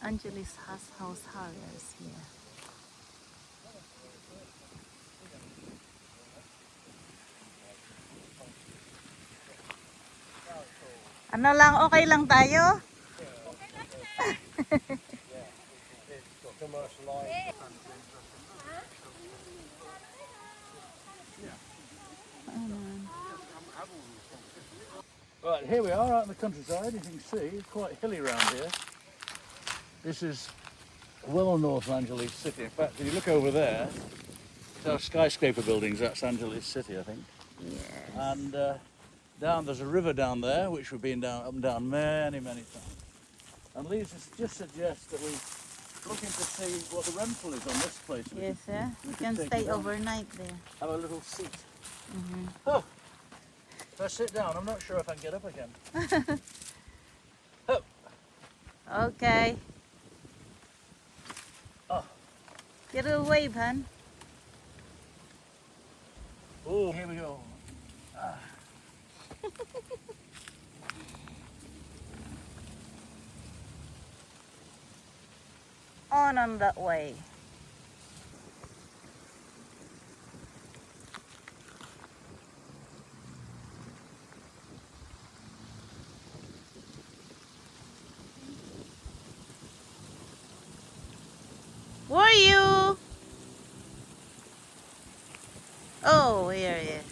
Angelis house harvest here. Ano lang, okay lang tayo? Right, here we are out in the countryside. You can see it's quite hilly around here. This is well north of Angeles City. In fact, if you look over there, those skyscraper buildings, that's Angeles City, I think. Yes. And there's a river down there, which we've been up and down many times. And Lee just suggests that we looking to see what the rental is on this place. Yes, sir. You can stay overnight there. Have a little seat. Mm-hmm. Oh, if I sit down, I'm not sure if I can get up again. Oh. Okay. Oh. Get a wave, hun. Oh, here we go. Ah. On that way. Where are you? Oh, here he is.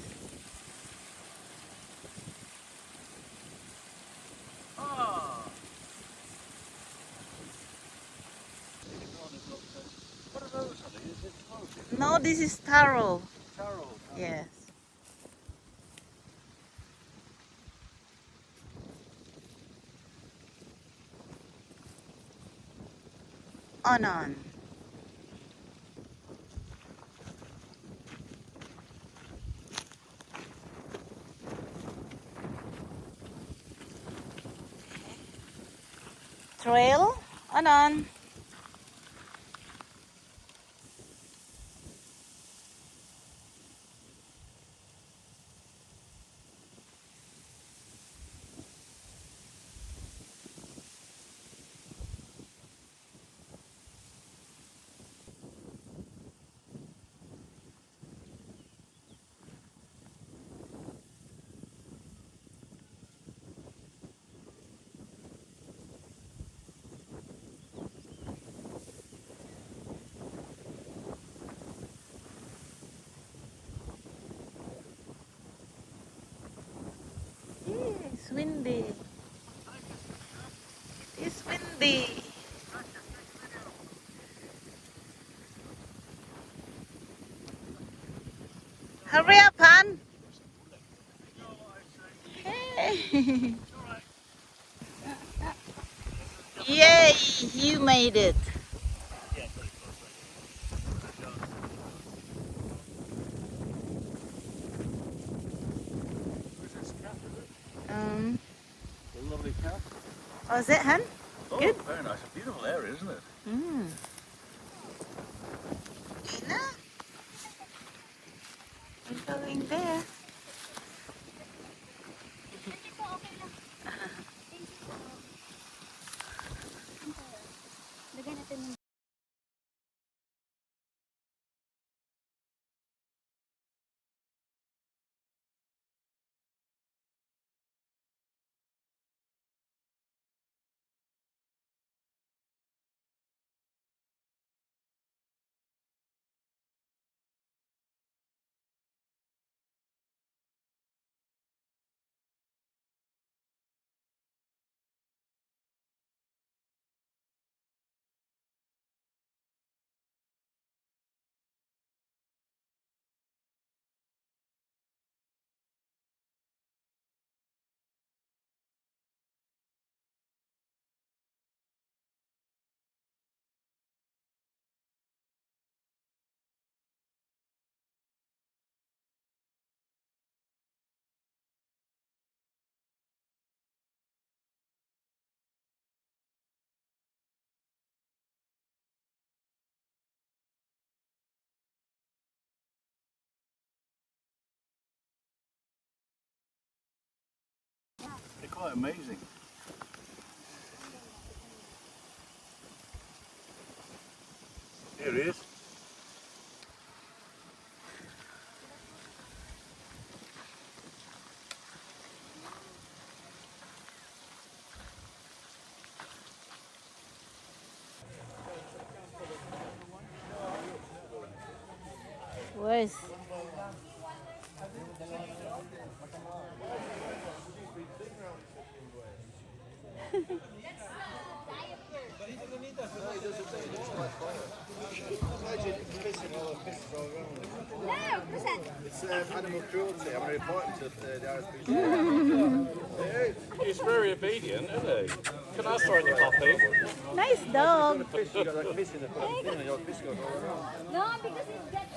Ah. What are those, honey? Is it floating? No, this is taro. Taro. Yes. On. Trail. On. It's windy. It's windy. Hurry up, hon. Hey. Yay, you made it. A lovely cat. Oh, is it, hun? Oh, Good. very nice. A beautiful area, isn't it? Mm. Gina? We're going there. They're quite amazing. There he is. Where's It's animal cruelty. I'm reporting to the RSPCA. He's very obedient, isn't he? Can I throw the puppy? nice dog? Fish, you got like fish in the thing and your fish goes all around. No, because it gets